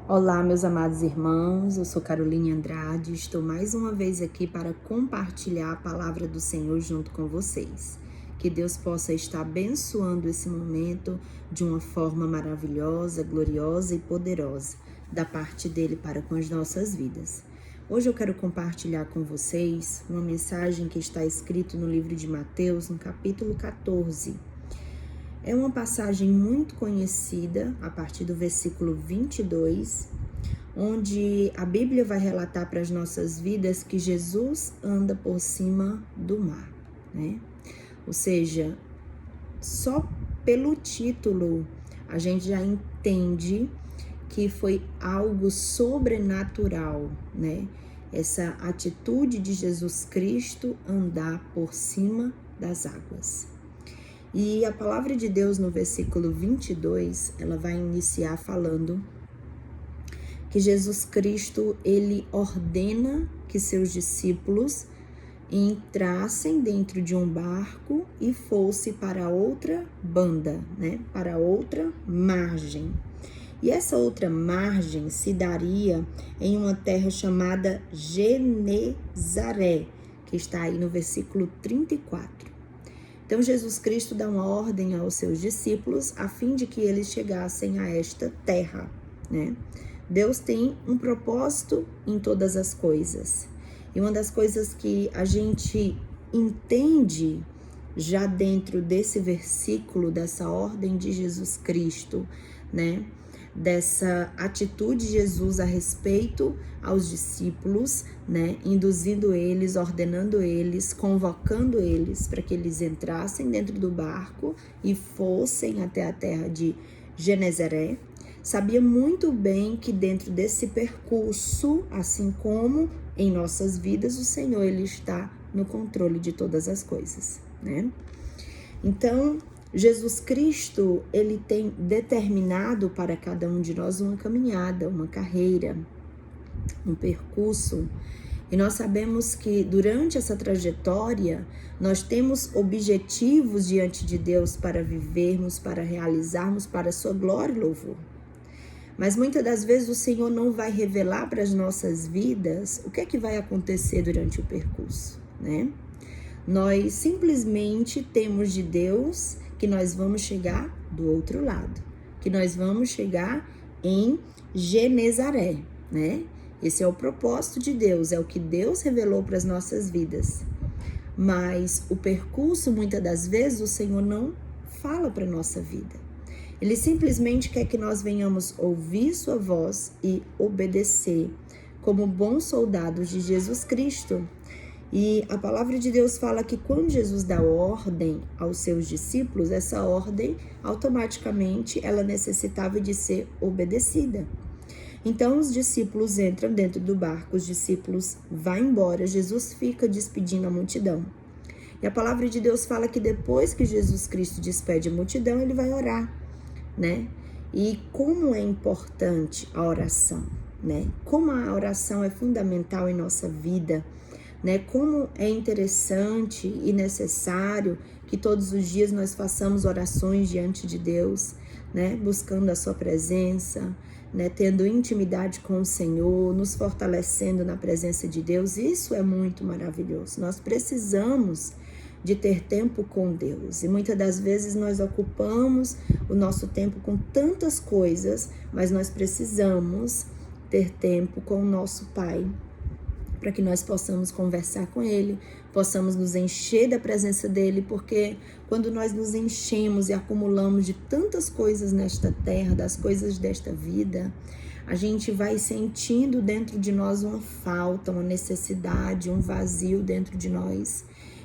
Olá, meus amados irmãos, eu sou Caroline Andrade, estou mais uma vez aqui para compartilhar a palavra do Senhor junto com vocês. Que Deus possa estar abençoando esse momento de uma forma maravilhosa, gloriosa e poderosa, da parte dele para com as nossas vidas. Hoje eu quero compartilhar com vocês uma mensagem que está escrita no livro de Mateus, no capítulo 14. É uma passagem muito conhecida, a partir do versículo 22, onde a Bíblia vai relatar para as nossas vidas que Jesus anda por cima do mar, né? Ou seja, só pelo título a gente já entende que foi algo sobrenatural, né? Essa atitude de Jesus Cristo andar por cima das águas. E a palavra de Deus no versículo 22, ela vai iniciar falando que Jesus Cristo, ele ordena que seus discípulos entrassem dentro de um barco e fosse para outra banda, né? Para outra margem. E essa outra margem se daria em uma terra chamada Genezaré, que está aí no versículo 34. Então, Jesus Cristo dá uma ordem aos seus discípulos a fim de que eles chegassem a esta terra, né? Deus tem um propósito em todas as coisas. E uma das coisas que a gente entende já dentro desse versículo, dessa ordem de Jesus Cristo, né? Dessa atitude de Jesus a respeito aos discípulos, né? Induzindo eles, ordenando eles, convocando eles para que eles entrassem dentro do barco e fossem até a terra de Genezaré. Sabia muito bem que dentro desse percurso, assim como em nossas vidas, o Senhor ele está no controle de todas as coisas, né? Então, Jesus Cristo, ele tem determinado para cada um de nós uma caminhada, uma carreira, um percurso. E nós sabemos que durante essa trajetória, nós temos objetivos diante de Deus para vivermos, para realizarmos para a sua glória e louvor. Mas muitas das vezes o Senhor não vai revelar para as nossas vidas o que é que vai acontecer durante o percurso, né? Nós simplesmente temos de Deus que nós vamos chegar do outro lado, que nós vamos chegar em Genezaré, né? Esse é o propósito de Deus, é o que Deus revelou para as nossas vidas. Mas o percurso, muitas das vezes, o Senhor não fala para a nossa vida. Ele simplesmente quer que nós venhamos ouvir sua voz e obedecer como bons soldados de Jesus Cristo. E a palavra de Deus fala que quando Jesus dá ordem aos seus discípulos, essa ordem automaticamente ela necessitava de ser obedecida. Então os discípulos entram dentro do barco, os discípulos vão embora, Jesus fica despedindo a multidão. E a palavra de Deus fala que depois que Jesus Cristo despede a multidão, ele vai orar, né? E como é importante a oração, né? Como a oração é fundamental em nossa vida, né? Como é interessante e necessário que todos os dias nós façamos orações diante de Deus, né? Buscando a sua presença, né? Tendo intimidade com o Senhor, nos fortalecendo na presença de Deus. Isso é muito maravilhoso. Nós precisamos de ter tempo com Deus. E muitas das vezes nós ocupamos o nosso tempo com tantas coisas, mas nós precisamos ter tempo com o nosso Pai, para que nós possamos conversar com Ele, possamos nos encher da presença dEle, porque quando nós nos enchemos e acumulamos de tantas coisas nesta terra, das coisas desta vida, a gente vai sentindo dentro de nós uma falta, uma necessidade, um vazio dentro de nós.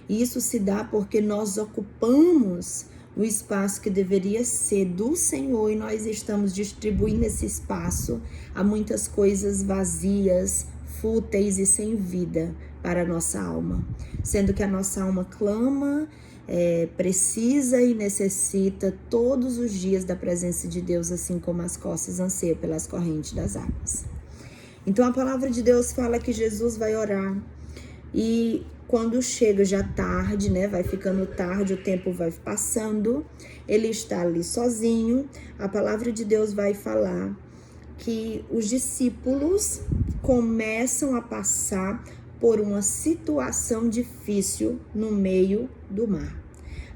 E isso se dá porque nós ocupamos o espaço que deveria ser do Senhor e nós estamos distribuindo esse espaço a muitas coisas vazias, fúteis e sem vida para a nossa alma. Sendo que a nossa alma clama, precisa e necessita todos os dias da presença de Deus, assim como as costas anseiam pelas correntes das águas. Então a palavra de Deus fala que Jesus vai orar e quando chega já tarde, né, vai ficando tarde, o tempo vai passando, ele está ali sozinho, a palavra de Deus vai falar que os discípulos começam a passar por uma situação difícil no meio do mar.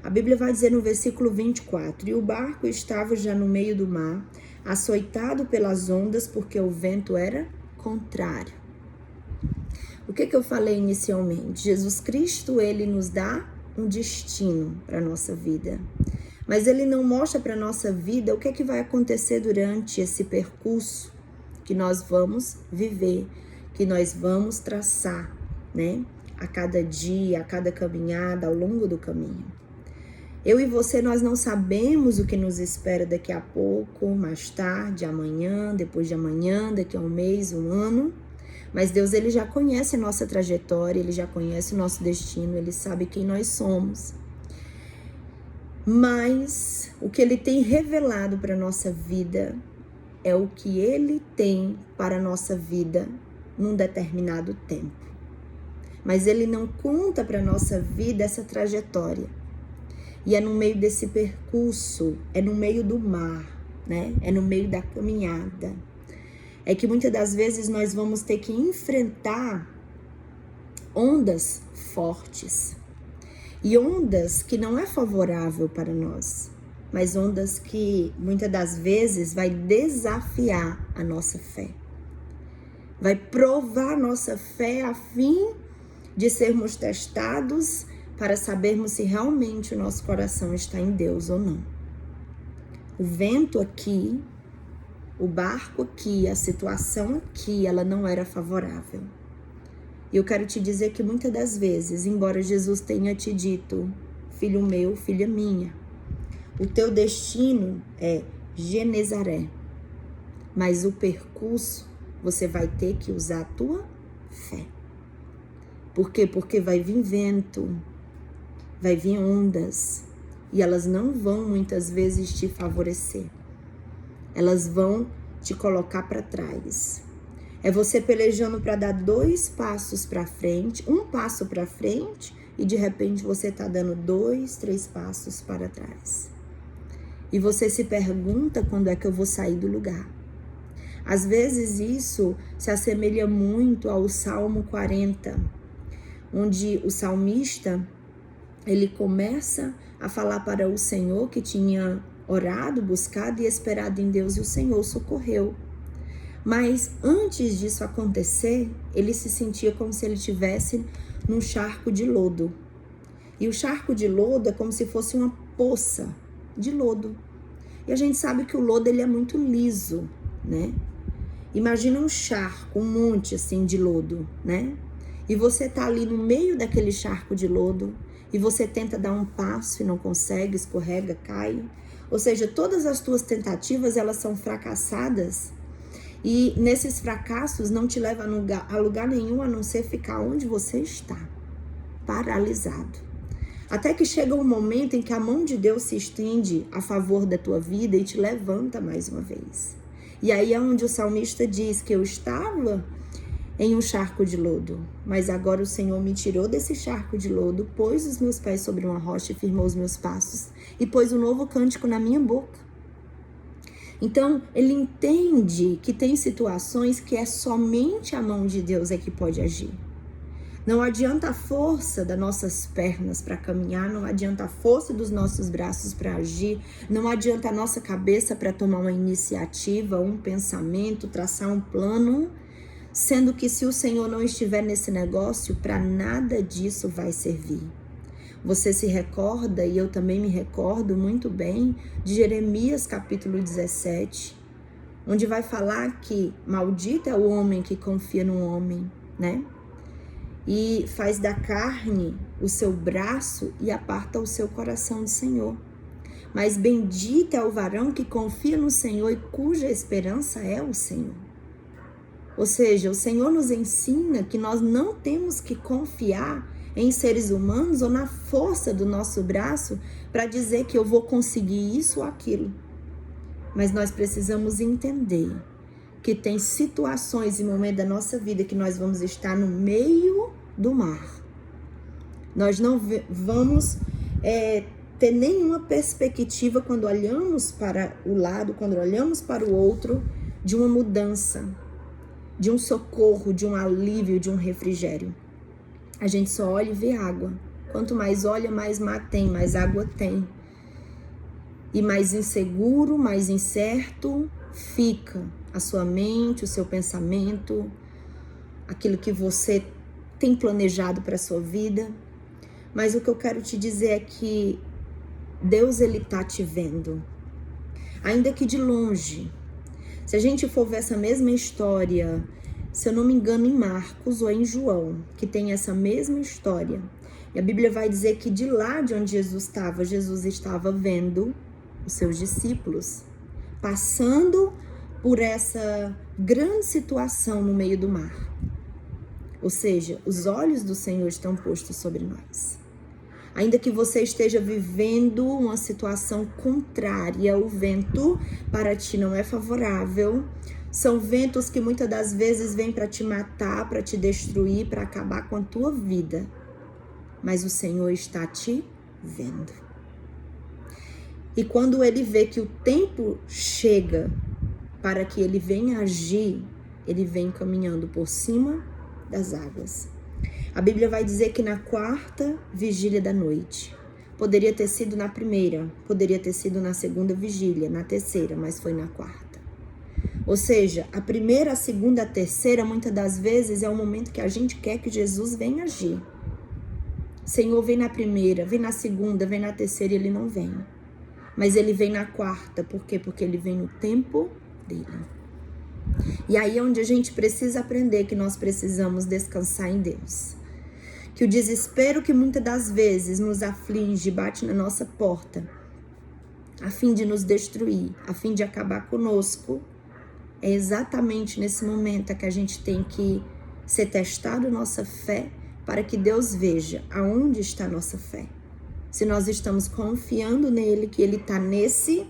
A Bíblia vai dizer no versículo 24: e o barco estava já no meio do mar, açoitado pelas ondas, porque o vento era contrário. O que eu falei inicialmente? Jesus Cristo, ele nos dá um destino para a nossa vida. Mas ele não mostra para a nossa vida o que vai acontecer durante esse percurso que nós vamos viver, que nós vamos traçar, né? A cada dia, a cada caminhada, ao longo do caminho. Eu e você, nós não sabemos o que nos espera daqui a pouco, mais tarde, amanhã, depois de amanhã, daqui a um mês, um ano. Mas Deus, ele já conhece a nossa trajetória, ele já conhece o nosso destino, ele sabe quem nós somos. Mas o que ele tem revelado para a nossa vida é o que ele tem para a nossa vida num determinado tempo. Mas ele não conta para a nossa vida essa trajetória. E é no meio desse percurso, é no meio do mar, né? É no meio da caminhada. É que muitas das vezes nós vamos ter que enfrentar ondas fortes. E ondas que não é favorável para nós, mas ondas que muitas das vezes vai desafiar a nossa fé. Vai provar a nossa fé a fim de sermos testados para sabermos se realmente o nosso coração está em Deus ou não. O vento aqui, o barco aqui, a situação aqui, ela não era favorável. E eu quero te dizer que muitas das vezes, embora Jesus tenha te dito, filho meu, filha minha, o teu destino é Genezaré, mas o percurso você vai ter que usar a tua fé. Por quê? Porque vai vir vento, vai vir ondas, e elas não vão muitas vezes te favorecer. Elas vão te colocar para trás. É você pelejando para dar 2 passos para frente, 1 passo para frente, e de repente você está dando 2, 3 passos para trás. E você se pergunta quando é que eu vou sair do lugar. Às vezes isso se assemelha muito ao Salmo 40, onde o salmista, ele começa a falar para o Senhor que tinha orado, buscado e esperado em Deus, e o Senhor socorreu. Mas antes disso acontecer, ele se sentia como se ele estivesse num charco de lodo. E o charco de lodo é como se fosse uma poça de lodo. E a gente sabe que o lodo, ele é muito liso, né? Imagina um charco, um monte assim de lodo, né? E você tá ali no meio daquele charco de lodo e você tenta dar um passo e não consegue, escorrega, cai. Ou seja, todas as tuas tentativas, elas são fracassadas. E nesses fracassos não te leva a lugar nenhum a não ser ficar onde você está, paralisado. Até que chega um momento em que a mão de Deus se estende a favor da tua vida e te levanta mais uma vez. E aí é onde o salmista diz que eu estava em um charco de lodo, mas agora o Senhor me tirou desse charco de lodo, pôs os meus pés sobre uma rocha e firmou os meus passos e pôs um novo cântico na minha boca. Então, ele entende que tem situações que é somente a mão de Deus é que pode agir. Não adianta a força das nossas pernas para caminhar, não adianta a força dos nossos braços para agir, não adianta a nossa cabeça para tomar uma iniciativa, um pensamento, traçar um plano, sendo que se o Senhor não estiver nesse negócio, para nada disso vai servir. Você se recorda, e eu também me recordo muito bem, de Jeremias capítulo 17, onde vai falar que maldito é o homem que confia no homem, né? E faz da carne o seu braço e aparta o seu coração do Senhor. Mas bendito é o varão que confia no Senhor e cuja esperança é o Senhor. Ou seja, o Senhor nos ensina que nós não temos que confiar em seres humanos ou na força do nosso braço para dizer que eu vou conseguir isso ou aquilo. Mas nós precisamos entender que tem situações e momentos da nossa vida que nós vamos estar no meio do mar. Nós não vamos ter nenhuma perspectiva quando olhamos para o lado, quando olhamos para o outro, de uma mudança, de um socorro, de um alívio, de um refrigério. A gente só olha e vê água. Quanto mais olha, mais mar tem, mais água tem. E mais inseguro, mais incerto fica a sua mente, o seu pensamento, aquilo que você tem planejado para a sua vida. Mas o que eu quero te dizer é que Deus, Ele tá te vendo. Ainda que de longe. Se a gente for ver essa mesma história, se eu não me engano, em Marcos ou em João, que tem essa mesma história. E a Bíblia vai dizer que de lá de onde Jesus estava vendo os seus discípulos passando por essa grande situação no meio do mar. Ou seja, os olhos do Senhor estão postos sobre nós. Ainda que você esteja vivendo uma situação contrária, o vento para ti não é favorável. São ventos que muitas das vezes vêm para te matar, para te destruir, para acabar com a tua vida. Mas o Senhor está te vendo. E quando Ele vê que o tempo chega para que Ele venha agir, Ele vem caminhando por cima das águas. A Bíblia vai dizer que na 4ª vigília da noite, poderia ter sido na 1ª, poderia ter sido na 2ª vigília, na 3ª, mas foi na 4ª. Ou seja, a 1ª, a 2ª, a 3ª, muitas das vezes é o momento que a gente quer que Jesus venha agir. Senhor, vem na 1ª, vem na 2ª, vem na 3ª, Ele não vem. Mas Ele vem na 4ª, por quê? Porque Ele vem no tempo dele. E aí é onde a gente precisa aprender que nós precisamos descansar em Deus. Que o desespero que muitas das vezes nos aflige, bate na nossa porta, a fim de nos destruir, a fim de acabar conosco, é exatamente nesse momento que a gente tem que ser testado nossa fé, para que Deus veja aonde está a nossa fé. Se nós estamos confiando nele, que ele está nesse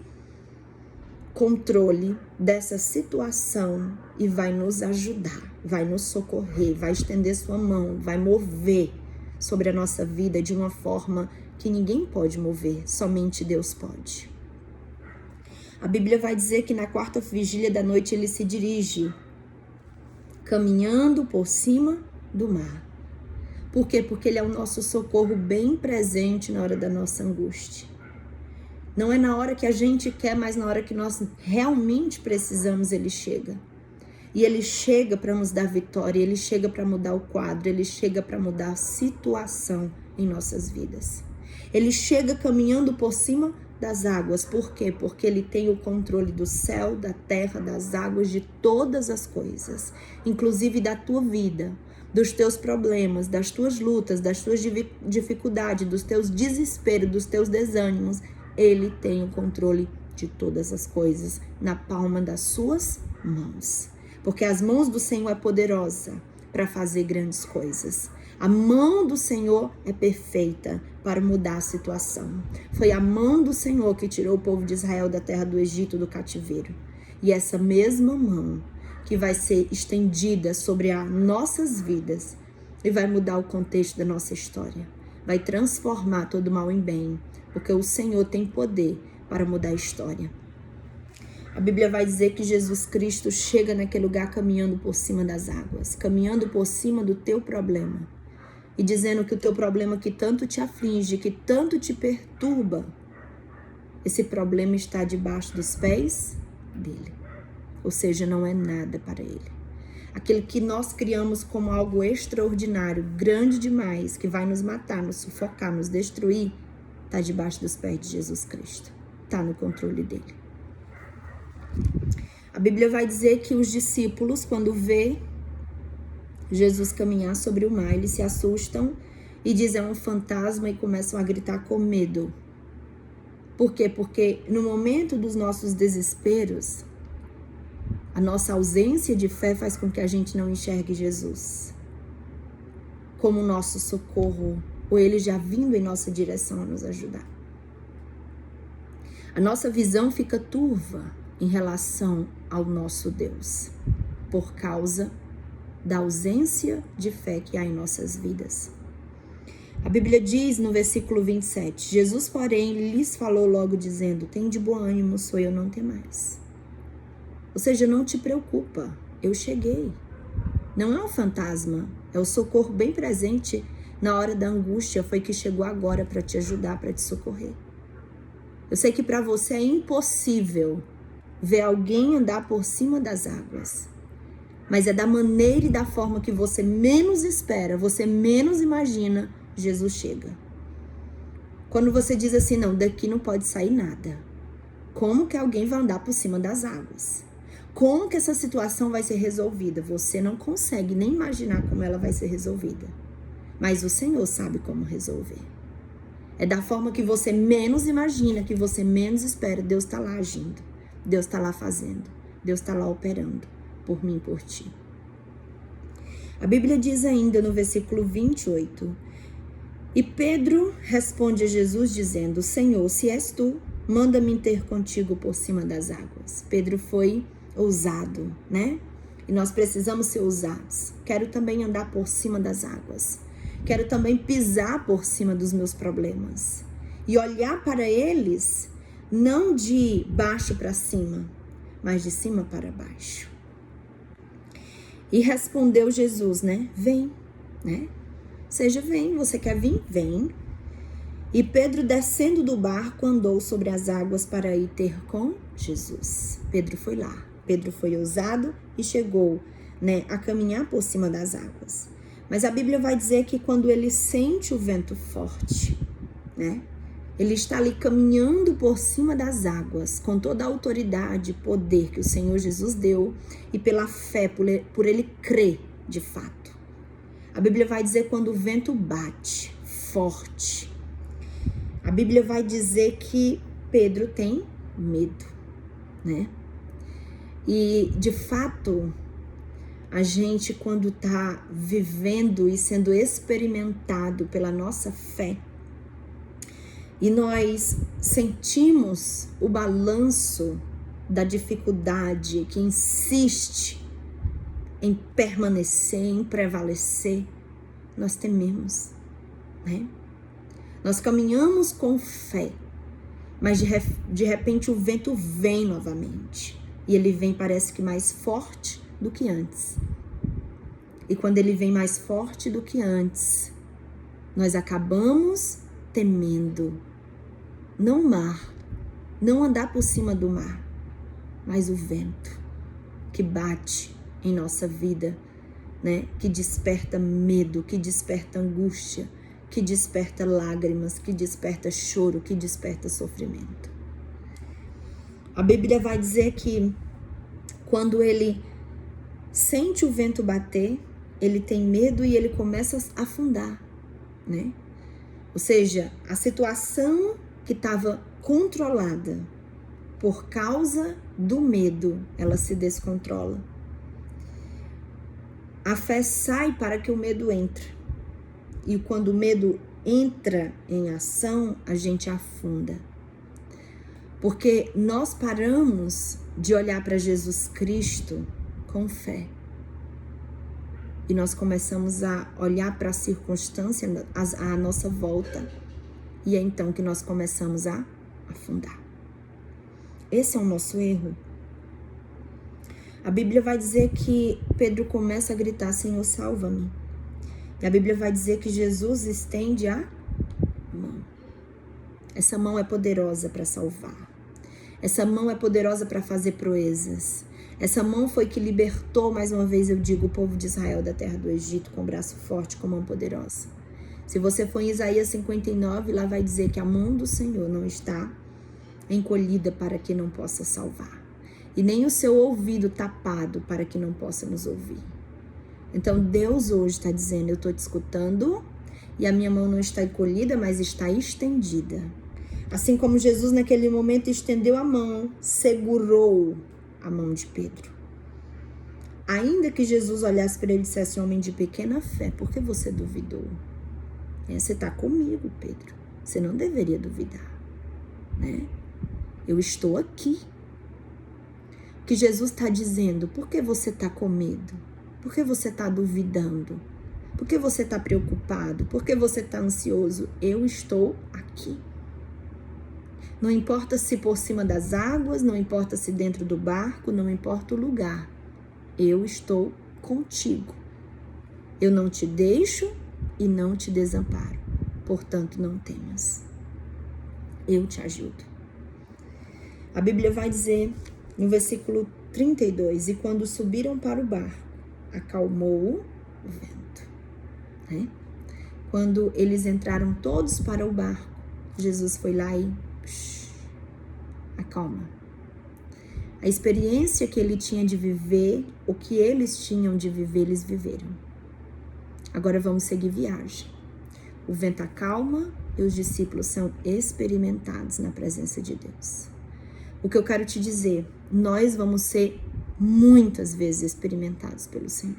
controle dessa situação e vai nos ajudar, vai nos socorrer, vai estender sua mão, vai mover sobre a nossa vida de uma forma que ninguém pode mover, somente Deus pode. A Bíblia vai dizer que na 4ª vigília da noite ele se dirige caminhando por cima do mar. Por quê? Porque ele é o nosso socorro bem presente na hora da nossa angústia. Não é na hora que a gente quer, mas na hora que nós realmente precisamos, ele chega. E ele chega para nos dar vitória, ele chega para mudar o quadro, ele chega para mudar a situação em nossas vidas. Ele chega caminhando por cima das águas. Por quê? Porque ele tem o controle do céu, da terra, das águas, de todas as coisas, inclusive da tua vida, dos teus problemas, das tuas lutas, das tuas dificuldades, dos teus desesperos, dos teus desânimos. Ele tem o controle de todas as coisas na palma das suas mãos. Porque as mãos do Senhor é poderosa para fazer grandes coisas. A mão do Senhor é perfeita para mudar a situação. Foi a mão do Senhor que tirou o povo de Israel da terra do Egito, do cativeiro. E essa mesma mão que vai ser estendida sobre as nossas vidas e vai mudar o contexto da nossa história. Vai transformar todo mal em bem, porque o Senhor tem poder para mudar a história. A Bíblia vai dizer que Jesus Cristo chega naquele lugar caminhando por cima das águas, caminhando por cima do teu problema e dizendo que o teu problema que tanto te aflige, que tanto te perturba, esse problema está debaixo dos pés dele. Ou seja, não é nada para ele. Aquilo que nós criamos como algo extraordinário, grande demais, que vai nos matar, nos sufocar, nos destruir, está debaixo dos pés de Jesus Cristo. Está no controle dele. A Bíblia vai dizer que os discípulos, quando vê Jesus caminhar sobre o mar, eles se assustam e dizem é um fantasma e começam a gritar com medo. Por quê? Porque no momento dos nossos desesperos, a nossa ausência de fé faz com que a gente não enxergue Jesus como nosso socorro, ou ele já vindo em nossa direção a nos ajudar. A nossa visão fica turva em relação ao nosso Deus, por causa da ausência de fé que há em nossas vidas. A Bíblia diz no versículo 27, Jesus, porém, lhes falou logo dizendo, tem de bom ânimo, sou eu, não temais. Ou seja, não te preocupa, eu cheguei. Não é um fantasma, é o socorro bem presente na hora da angústia, foi que chegou agora para te ajudar, para te socorrer. Eu sei que para você é impossível ver alguém andar por cima das águas, mas é da maneira e da forma que você menos espera, você menos imagina, Jesus chega. Quando você diz assim, não, daqui não pode sair nada. Como que alguém vai andar por cima das águas? Como que essa situação vai ser resolvida? Você não consegue nem imaginar como ela vai ser resolvida. Mas o Senhor sabe como resolver. É da forma que você menos imagina, que você menos espera. Deus está lá agindo. Deus está lá fazendo. Deus está lá operando por mim, por ti. A Bíblia diz ainda no versículo 28. E Pedro responde a Jesus dizendo, Senhor, se és tu, manda-me ter contigo por cima das águas. Pedro foi ousado, né? E nós precisamos ser ousados. Quero também andar por cima das águas. Quero também pisar por cima dos meus problemas. E olhar para eles, não de baixo para cima, mas de cima para baixo. E respondeu Jesus, né? Vem, né? Seja, vem, você quer vir? Vem. E Pedro, descendo do barco, andou sobre as águas para ir ter com Jesus. Pedro foi lá. Pedro foi ousado e chegou, né, a caminhar por cima das águas. Mas a Bíblia vai dizer que quando ele sente o vento forte, né, ele está ali caminhando por cima das águas, com toda a autoridade e poder que o Senhor Jesus deu e pela fé, por ele crer de fato. A Bíblia vai dizer quando o vento bate forte. A Bíblia vai dizer que Pedro tem medo, né? E, de fato, a gente, quando está vivendo e sendo experimentado pela nossa fé, e nós sentimos o balanço da dificuldade que insiste em permanecer, em prevalecer, nós tememos, né? Nós caminhamos com fé, mas de repente o vento vem novamente. E ele vem, parece que mais forte do que antes. E quando ele vem mais forte do que antes, nós acabamos temendo. Não o mar, não andar por cima do mar, mas o vento que bate em nossa vida, né? Que desperta medo, que desperta angústia, que desperta lágrimas, que desperta choro, que desperta sofrimento. A Bíblia vai dizer que quando ele sente o vento bater, ele tem medo e ele começa a afundar, né? Ou seja, a situação que estava controlada por causa do medo, ela se descontrola. A fé sai para que o medo entre. E quando o medo entra em ação, a gente afunda. Porque nós paramos de olhar para Jesus Cristo com fé. E nós começamos a olhar para a circunstância à nossa volta. E é então que nós começamos a afundar. Esse é o nosso erro. A Bíblia vai dizer que Pedro começa a gritar, Senhor, salva-me. E a Bíblia vai dizer que Jesus estende a mão. Essa mão é poderosa para salvar. Essa mão é poderosa para fazer proezas. Essa mão foi que libertou, mais uma vez eu digo, o povo de Israel da terra do Egito com braço forte, com mão poderosa. Se você for em Isaías 59, lá vai dizer que a mão do Senhor não está encolhida para que não possa salvar. E nem o seu ouvido tapado para que não possa nos ouvir. Então Deus hoje está dizendo, eu estou te escutando e a minha mão não está encolhida, mas está estendida. Assim como Jesus naquele momento estendeu a mão, segurou a mão de Pedro. Ainda que Jesus olhasse para ele e dissesse, homem de pequena fé, por que você duvidou? Você está comigo, Pedro. Você não deveria duvidar, né? Eu estou aqui. O que Jesus está dizendo, por que você está com medo? Por que você está duvidando? Por que você está preocupado? Por que você está ansioso? Eu estou aqui. Não importa se por cima das águas, não importa se dentro do barco, não importa o lugar. Eu estou contigo. Eu não te deixo e não te desamparo. Portanto, não temas. Eu te ajudo. A Bíblia vai dizer no versículo 32, e quando subiram para o barco, acalmou o vento. Né? Quando eles entraram todos para o barco, Jesus foi lá e acalma. A experiência que ele tinha de viver, o que eles tinham de viver, eles viveram. Agora vamos seguir viagem. O vento acalma e os discípulos são experimentados na presença de Deus. O que eu quero te dizer, nós vamos ser muitas vezes experimentados pelo Senhor.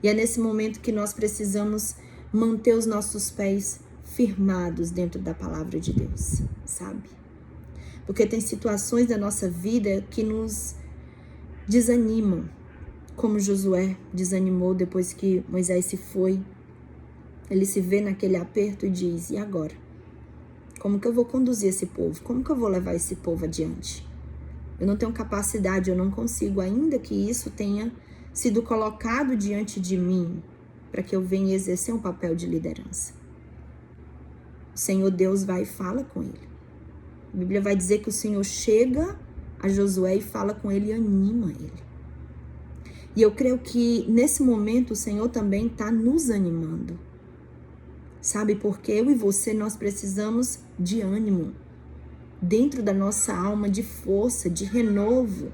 E é nesse momento que nós precisamos manter os nossos pés firmados dentro da palavra de Deus, sabe? Porque tem situações da nossa vida que nos desanimam, como Josué desanimou depois que Moisés se foi. Ele se vê naquele aperto e diz, e agora? Como que eu vou conduzir esse povo? Como que eu vou levar esse povo adiante? Eu não tenho capacidade, eu não consigo, ainda que isso tenha sido colocado diante de mim, para que eu venha exercer um papel de liderança. O Senhor Deus vai e fala com ele. A Bíblia vai dizer que o Senhor chega a Josué e fala com ele e anima ele. E eu creio que nesse momento o Senhor também está nos animando. Sabe, porque eu e você, nós precisamos de ânimo. Dentro da nossa alma, de força, de renovo.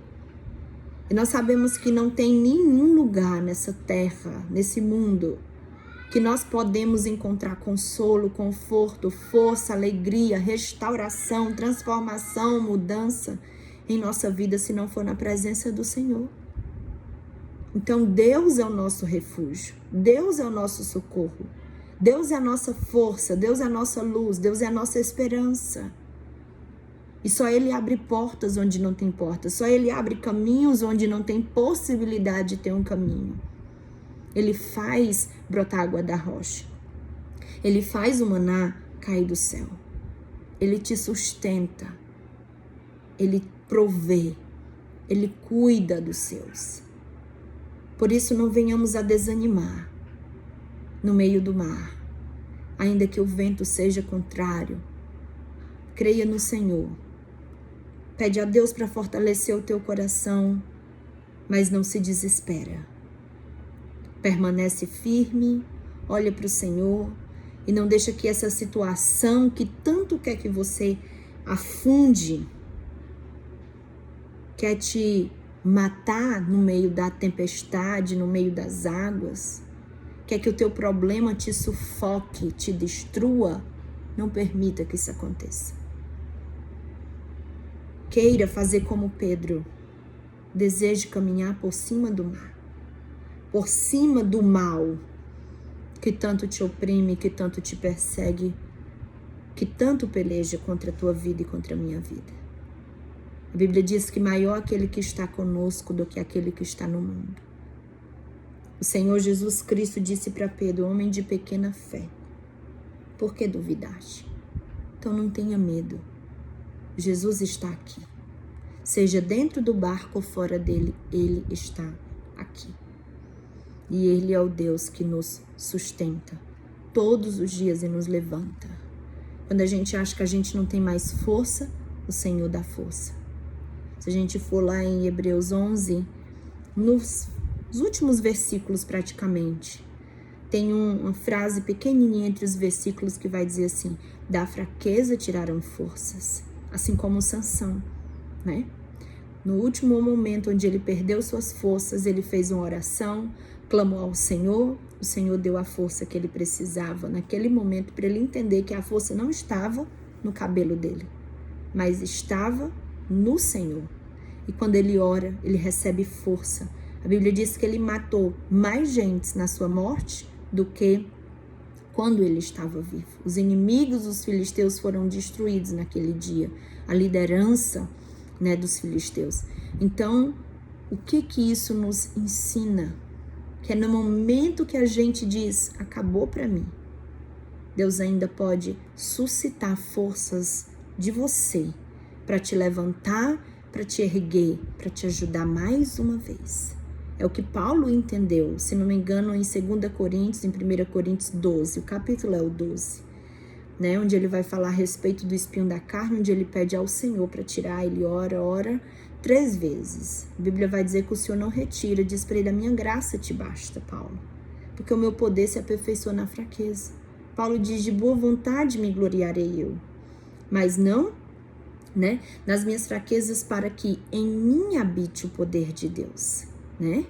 E nós sabemos que não tem nenhum lugar nessa terra, nesse mundo, que nós podemos encontrar consolo, conforto, força, alegria, restauração, transformação, mudança em nossa vida, se não for na presença do Senhor. Então Deus é o nosso refúgio, Deus é o nosso socorro, Deus é a nossa força, Deus é a nossa luz, Deus é a nossa esperança. E só Ele abre portas onde não tem portas, só Ele abre caminhos onde não tem possibilidade de ter um caminho. Ele faz brotar água da rocha. Ele faz o maná cair do céu. Ele te sustenta. Ele provê. Ele cuida dos seus. Por isso não venhamos a desanimar no meio do mar. Ainda que o vento seja contrário. Creia no Senhor. Pede a Deus para fortalecer o teu coração, mas não se desespera. Permanece firme, olha para o Senhor e não deixa que essa situação que tanto quer que você afunde, quer te matar no meio da tempestade, no meio das águas, quer que o teu problema te sufoque, te destrua, não permita que isso aconteça. Queira fazer como Pedro, deseje caminhar por cima do mar. Por cima do mal que tanto te oprime, que tanto te persegue, que tanto peleja contra a tua vida e contra a minha vida. A Bíblia diz que maior aquele que está conosco do que aquele que está no mundo. O Senhor Jesus Cristo disse para Pedro, homem de pequena fé, por que duvidaste? Então não tenha medo. Jesus está aqui. Seja dentro do barco ou fora dele, Ele está aqui. E Ele é o Deus que nos sustenta todos os dias e nos levanta. Quando a gente acha que a gente não tem mais força, o Senhor dá força. Se a gente for lá em Hebreus 11, nos últimos versículos praticamente, tem uma frase pequenininha entre os versículos que vai dizer assim, da fraqueza tiraram forças, assim como Sansão, né? No último momento onde ele perdeu suas forças, ele fez uma oração, clamou ao Senhor, o Senhor deu a força que ele precisava naquele momento para ele entender que a força não estava no cabelo dele, mas estava no Senhor. E quando ele ora, ele recebe força. A Bíblia diz que ele matou mais gente na sua morte do que quando ele estava vivo. Os inimigos dos filisteus foram destruídos naquele dia. A liderança, né, dos filisteus. Então, o que isso nos ensina? Que é no momento que a gente diz, acabou para mim, Deus ainda pode suscitar forças de você para te levantar, para te erguer, para te ajudar mais uma vez. É o que Paulo entendeu, se não me engano, em 2 Coríntios, em 1 Coríntios 12, o capítulo é o 12, né? Onde ele vai falar a respeito do espinho da carne, onde ele pede ao Senhor para tirar, ele ora 3 vezes. A Bíblia vai dizer que o Senhor não retira, diz para ele, a minha graça te basta, Paulo, porque o meu poder se aperfeiçoa na fraqueza. Paulo diz, de boa vontade me gloriarei eu, mas não, né, nas minhas fraquezas, para que em mim habite o poder de Deus, né?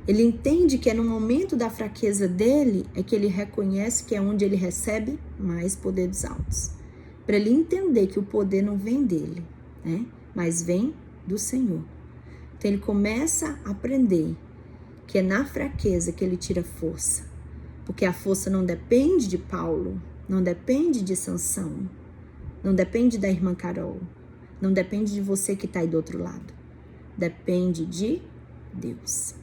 Ele entende que é no momento da fraqueza dele é que ele reconhece que é onde ele recebe mais poder dos altos. Para ele entender que o poder não vem dele, né, mas vem do Senhor. Então ele começa a aprender que é na fraqueza que ele tira força, porque a força não depende de Paulo, não depende de Sansão, não depende da irmã Carol, não depende de você que está aí do outro lado, depende de Deus.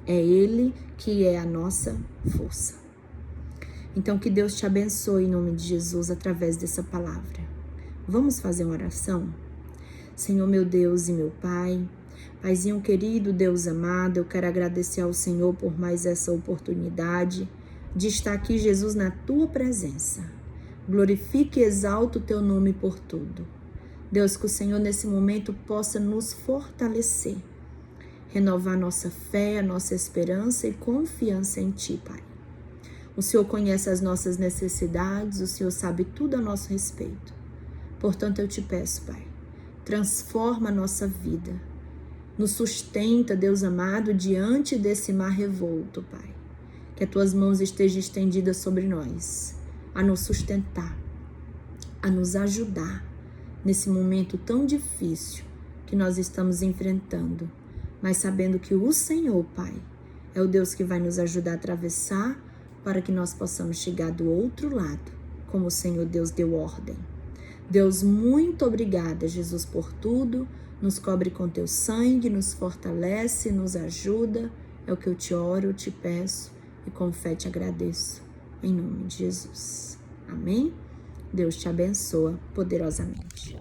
É Ele que é a nossa força. Então que Deus te abençoe em nome de Jesus através dessa palavra. Vamos fazer uma oração? Senhor meu Deus e meu Pai, Paizinho querido, Deus amado, eu quero agradecer ao Senhor por mais essa oportunidade de estar aqui, Jesus, na Tua presença. Glorifique e exalta o Teu nome por tudo. Deus, que o Senhor nesse momento possa nos fortalecer, renovar nossa fé, a nossa esperança e confiança em Ti, Pai. O Senhor conhece as nossas necessidades, o Senhor sabe tudo a nosso respeito. Portanto, eu te peço, Pai, transforma a nossa vida, nos sustenta, Deus amado, diante desse mar revolto, Pai. Que as Tuas mãos estejam estendidas sobre nós, a nos sustentar, a nos ajudar nesse momento tão difícil que nós estamos enfrentando, mas sabendo que o Senhor, Pai, é o Deus que vai nos ajudar a atravessar para que nós possamos chegar do outro lado, como o Senhor Deus deu ordem. Deus, muito obrigada, Jesus, por tudo. Nos cobre com Teu sangue, nos fortalece, nos ajuda. É o que eu te oro, eu te peço e com fé te agradeço. Em nome de Jesus. Amém? Deus te abençoa poderosamente.